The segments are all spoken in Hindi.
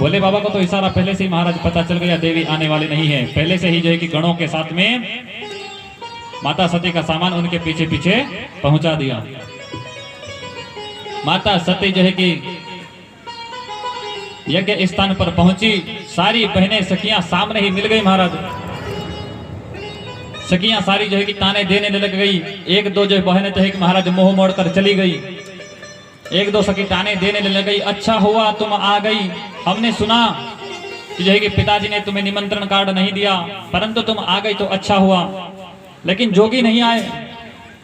भोले बाबा को तो इशारा पहले से ही महाराज पता चल गया, देवी आने वाली नहीं है। पहले से ही जो है कि गणों के साथ में माता सती का सामान उनके पीछे पीछे पहुंचा दिया। माता सती जो है कि यज्ञ स्थान पर पहुंची, सारी बहनें सखियां सामने ही मिल गई महाराज। सखियां सारी जो है कि ताने देने लग गई। एक दो जो बहनें तो है कि महाराज मुंह मोड़ कर चली गई। एक दो सखी ताने देने लग गई, अच्छा हुआ तुम आ गई, हमने सुना कि जो है कि पिताजी ने तुम्हें निमंत्रण कार्ड नहीं दिया, परंतु तुम आ गई तो अच्छा हुआ। लेकिन जोगी नहीं आए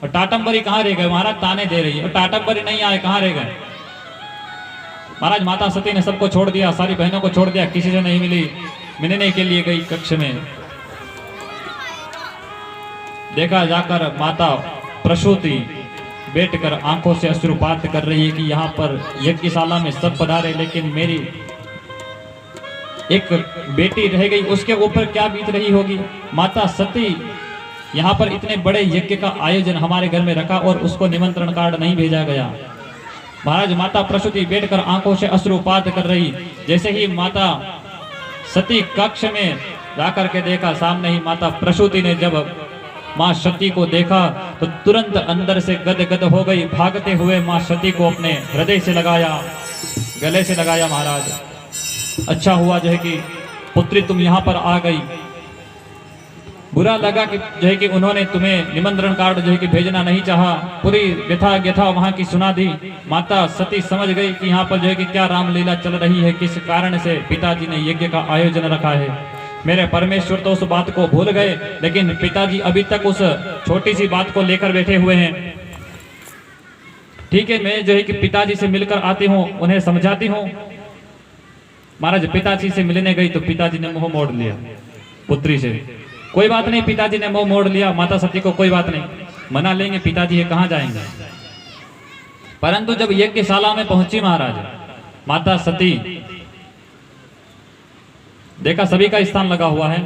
और टाटम्बरी कहाँ रह गए? महाराज ताने दे रही है और टाटम्बरी नहीं आए, कहाँ रह गए? महाराज माता सती ने सबको छोड़ दिया, सारी बहनों को छोड़ दिया, किसी से नहीं मिली, मिलने के लिए गई कक्ष में। देखा जाकर माता प्रसूति बैठकर आंखों से अश्रुपात कर रही है कि यहाँ पर यज्ञशाला में सब पधारे, लेकिन मेरी एक बेटी रह गई, उसके ऊपर क्या बीत रही होगी। माता सती यहाँ पर इतने बड़े यज्ञ का आयोजन हमारे घर में रखा और उसको निमंत्रण कार्ड नहीं भेजा गया। महाराज माता प्रसूति बैठकर आंखों से अश्रुपात कर रही। जैसे ही माता सती कक्ष में जाकर के देखा, सामने ही माता प्रसूति ने जब मां सती को देखा तो तुरंत अंदर से गदगद हो गई। भागते हुए मां सती को अपने हृदय से लगाया, गले से लगाया। महाराज अच्छा हुआ जो है कि पुत्री तुम यहाँ पर आ गई। बुरा लगा कि जो है कि उन्होंने तुम्हें निमंत्रण कार्ड जो है कि भेजना नहीं चाहा। पूरी व्यथा वहां की सुना दी। माता सती समझ गई कि यहाँ पर जो है कि क्या रामलीला चल रही है, किस कारण से पिताजी ने यज्ञ का आयोजन रखा है। मेरे परमेश्वर तो उस बात को भूल गए, लेकिन पिताजी अभी तक उस छोटी सी बात को लेकर बैठे हुए हैं। ठीक है, मैं जो है कि पिताजी से मिलकर आती हूँ, उन्हें समझाती हूँ। महाराज पिताजी से मिलने गई तो पिताजी ने मुंह मोड़ लिया पुत्री से। कोई बात नहीं, पिताजी ने मुंह मोड़ लिया। माता सती को कोई बात नहीं, मना लेंगे, पिताजी कहाँ जाएंगे। परंतु जब यज्ञशाला में पहुंची महाराज माता सती, देखा सभी का स्थान लगा हुआ है।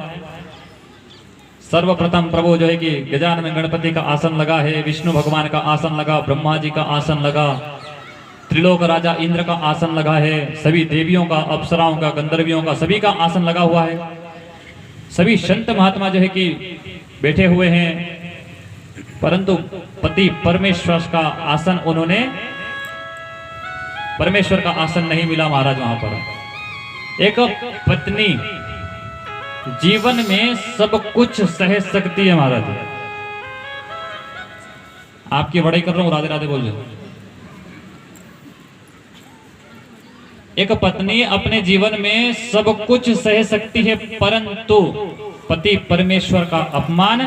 सर्वप्रथम प्रभु जो है कि गजानन गणपति का आसन लगा है, विष्णु भगवान का आसन लगा, ब्रह्मा जी का आसन लगा, त्रिलोक राजा इंद्र का आसन लगा है, सभी देवियों का, अप्सराओं का, गंधर्वियों का, सभी का आसन लगा हुआ है। सभी संत महात्मा जो है कि बैठे हुए हैं, परंतु पति परमेश्वर का आसन उन्होंने, परमेश्वर का आसन नहीं मिला महाराज। वहां पर एक पत्नी जीवन में सब कुछ सह सकती है महाराज। आपकी बड़ाई कर रहा हूं, राधे राधे बोल रहे। एक पत्नी अपने जीवन में सब कुछ सह सकती है, परंतु पति परमेश्वर का अपमान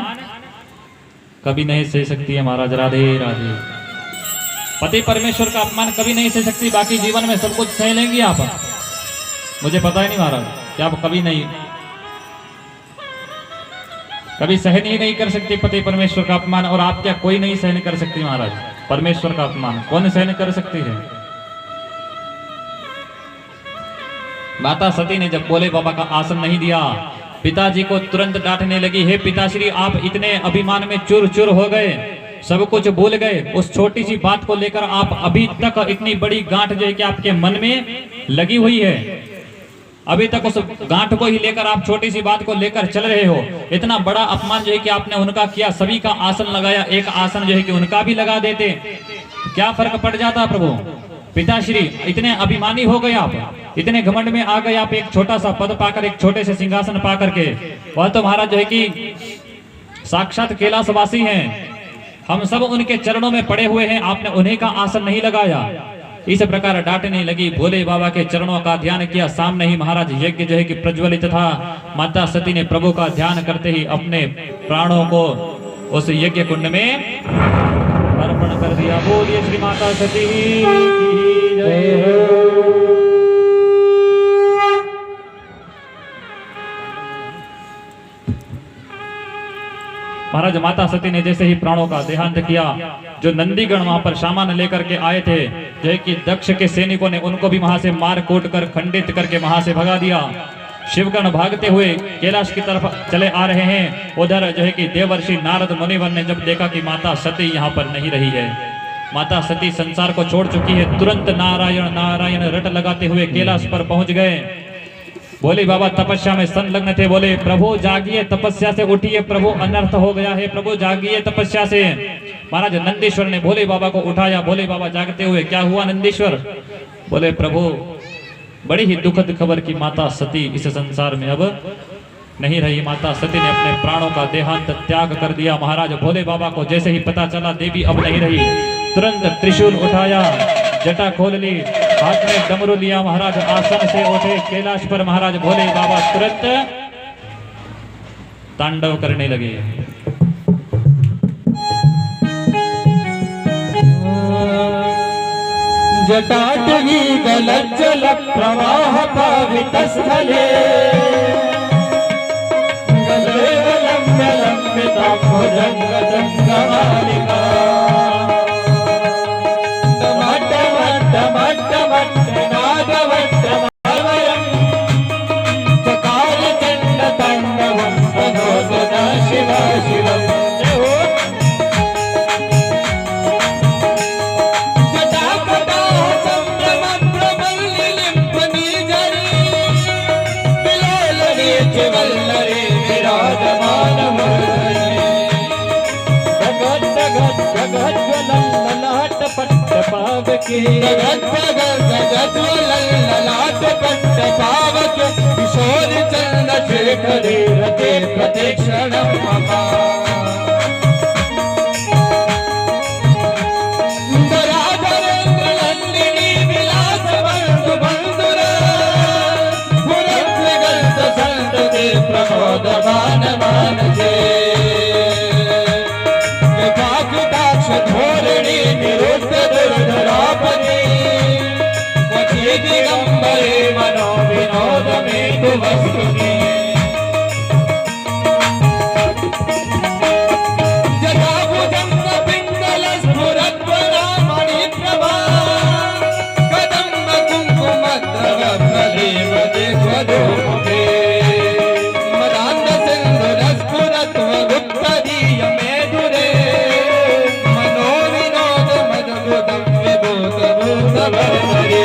कभी नहीं सह सकती है महाराज। राधे राधे। पति परमेश्वर का अपमान कभी नहीं सह सकती। बाकी जीवन में सब कुछ सह लेंगी आप, मुझे पता ही नहीं महाराज कि आप कभी नहीं, कभी सहन ही नहीं कर सकती पति परमेश्वर का अपमान। और आप क्या कोई नहीं सहन कर सकती महाराज परमेश्वर का अपमान? कौन सहन कर सकती है? माता सती ने जब भोले बाबा का आसन नहीं दिया, पिताजी को तुरंत डांटने लगी, हे पिताश्री आप इतने अभिमान में चूर चूर हो गए, सब कुछ भूल गए। उस छोटी सी बात को लेकर आप अभी तक इतनी बड़ी गांठ जो है कि आपके मन में लगी हुई है, अभी तक उस गांठ को ही लेकर आप छोटी सी बात को लेकर चल रहे हो। इतना बड़ा अपमान जो है कि आपने उनका किया, सभी का आसन लगाया, एक आसन जो है कि उनका भी लगा देते, क्या फर्क पड़ जाता प्रभु? पिताश्री इतने अभिमानी हो गए आप, इतने घमंड में आ गए आप, एक छोटा सा पद पाकर, एक छोटे से सिंहासन पाकर के। वह तो महाराज जो है कि साक्षात कैलाशवासी हैं, हम सब उनके चरणों में पड़े हुए हैं, आपने उन्हीं का आसन नहीं लगाया। इस प्रकार डांटने लगी। भोले बाबा के चरणों का ध्यान किया। सामने ही महाराज यज्ञ जो है कि प्रज्वलित था। माता सती ने प्रभु का ध्यान करते ही अपने प्राणों को उस यज्ञ कुंड में अर्पण कर दिया। बोलिए श्री माता सती की जय। महाराज माता सती ने जैसे ही प्राणों का देहांत किया, जो नंदीगण वहां पर सामान लेकर के आए थे, जो है कि दक्ष के सैनिकों ने उनको भी वहां से मार कूट कर खंडित करके वहां से भगा दिया। शिवगण भागते हुए कैलाश की तरफ चले आ रहे हैं। उधर जो है कि देवर्षि नारद मुनिवर ने जब देखा कि माता सती यहाँ पर नहीं रही है, माता सती संसार को छोड़ चुकी है, तुरंत नारायण नारायण रट लगाते हुए कैलाश पर पहुंच गए। बोले बाबा तपस्या में संलग्न थे। बोले प्रभु जागिए, तपस्या से उठिए प्रभु, अनर्थ हो गया है प्रभु, जागिए तपस्या से। महाराज नंदीश्वर ने भोले बाबा को उठाया। भोले बाबा जागते हुए, क्या हुआ नंदीश्वर? बोले प्रभु बड़ी ही दुखद खबर की माता सती इस संसार में अब नहीं रही। माता सती ने अपने प्राणों का देहांत त्याग कर दिया। महाराज भोले बाबा को जैसे ही पता चला देवी अब नहीं रही, तुरंत त्रिशूल उठाया, जटा खोल ली, हाथ में डमरू लिया। महाराज आसन से उठे, कैलाश पर महाराज भोले बाबा तुरंत तांडव करने लगे। जटाटवी गलज्जल प्रवाह पावित स्थले गले लंब्य लंबिता भुजंग जंगमालिका किशोर चंद्रशेखरे रते प्रतीक्षणं मम राजरेन्द्रनन्दिनी विलास बंधु बंधुर पुरद्विगत संतति प्रमोदमान मानसे कृपाकटाक्ष धोरिणी निरुद्ध दुर्धरापति दिगंबरे मनो विनोद में तु वस्तुनि जटाभुजंग पिंगल स्फुरद्वरामणि प्रभा कदम्ब कुंकुमद्रव फलेव दिग्वधूपे मदान्ध सिंधुर स्फुरत्व गुप्तदीय मेधुरे मनो विनोद मदभुतं विभूत भूतवर्धरे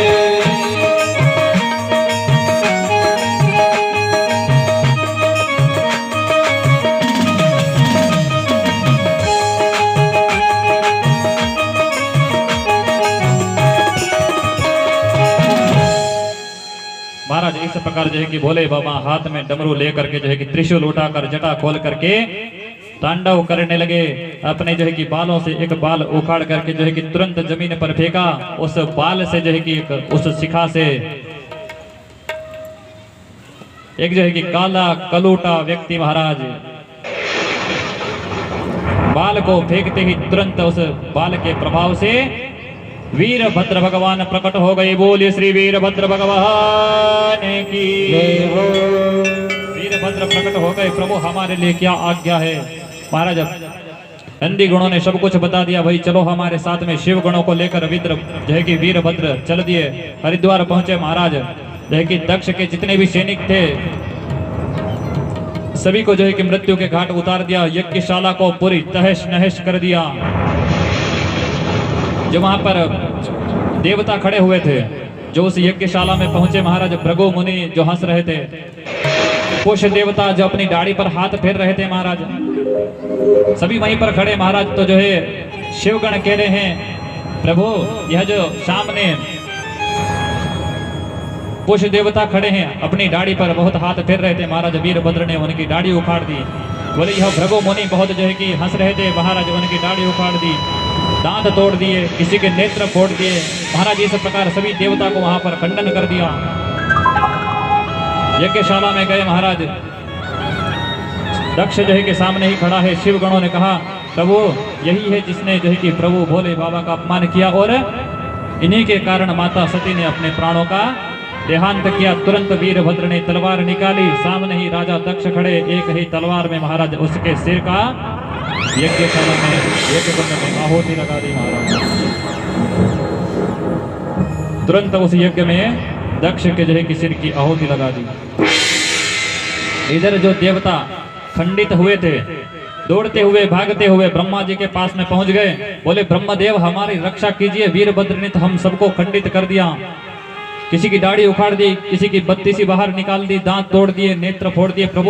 महाराज इस प्रकार जो है कि भोले बाबा हाथ में डमरू लेकर के जो है कि त्रिशूल उठाकर जटा खोल करके तांडव करने लगे। अपने जो है कि बालों से एक बाल उखाड़ करके जो है कि तुरंत जमीन पर फेंका। उस बाल से जो है कि उस शिखा से एक जो है कि काला कलूटा व्यक्ति महाराज बाल को फेंकते ही तुरंत उस बाल के प्रभाव से वीरभद्र भगवान प्रकट हो गए। बोलिए श्री वीरभद्र भगवान की। वीरभद्र प्रकट हो गए। प्रभु हमारे लिए क्या आज्ञा है? महाराज नंदी गुणों ने सब कुछ बता दिया। भाई चलो हमारे साथ में शिव गुणों को लेकर वीर जो है कि वीरभद्र चल दिए। हरिद्वार पहुंचे महाराज। जो है कि दक्ष के जितने भी सैनिक थे सभी को जो है कि मृत्यु के घाट उतार दिया। यज्ञशाला को पूरी तहस नहस कर दिया। जो वहां पर देवता खड़े हुए थे, जो उस यज्ञशाला में पहुंचे महाराज, भृगु मुनि जो हंस रहे थे, कुश देवता जो अपनी दाढ़ी पर हाथ फेर रहे थे महाराज, सभी वहीं पर खड़े महाराज। तो जो है शिवगण कह रहे हैं प्रभु यह जो सामने कुश देवता खड़े हैं अपनी दाढ़ी पर बहुत हाथ फेर रहे थे महाराज। वीरभद्र ने उनकी दाढ़ी उखाड़ दी। बोले यह भृगु मुनि बहुत जो है कि हंस रहे थे महाराज, उनकी दाढ़ी उखाड़ दी, दांत तोड़ दिए, किसी के नेत्र फोड़ दिए महाराज। इस प्रकार सभी देवता को वहां पर खंडन कर दिया। यज्ञशाला में गए महाराज। दक्ष जो है कि सामने ही खड़ा है। शिव गणों ने कहा प्रभु यही है जिसने जो है कि प्रभु भोले बाबा का अपमान किया और इन्हीं के कारण माता सती ने अपने प्राणों का देहांत किया। तुरंत वीरभद्र ने तलवार निकाली। सामने ही राजा दक्ष खड़े, एक ही तलवार में महाराज उसके सिर का यज्ञशाला में यज्ञ कुंड में आहुति लगा दी महाराज। तुरंत उस यज्ञ में दक्ष के जो है कि सिर की आहुति लगा दी। इधर जो देवता खंडित हुए थे दौड़ते हुए भागते हुए ब्रह्मा जी के पास में पहुंच गए। बोले ब्रह्मदेव हमारी रक्षा कीजिए, वीरभद्र ने तो हम सबको खंडित कर दिया। किसी की दाढ़ी उखाड़ दी, किसी की बत्तीसी बाहर निकाल दी, दांत तोड़ दिए, नेत्र फोड़ दिए। प्रभु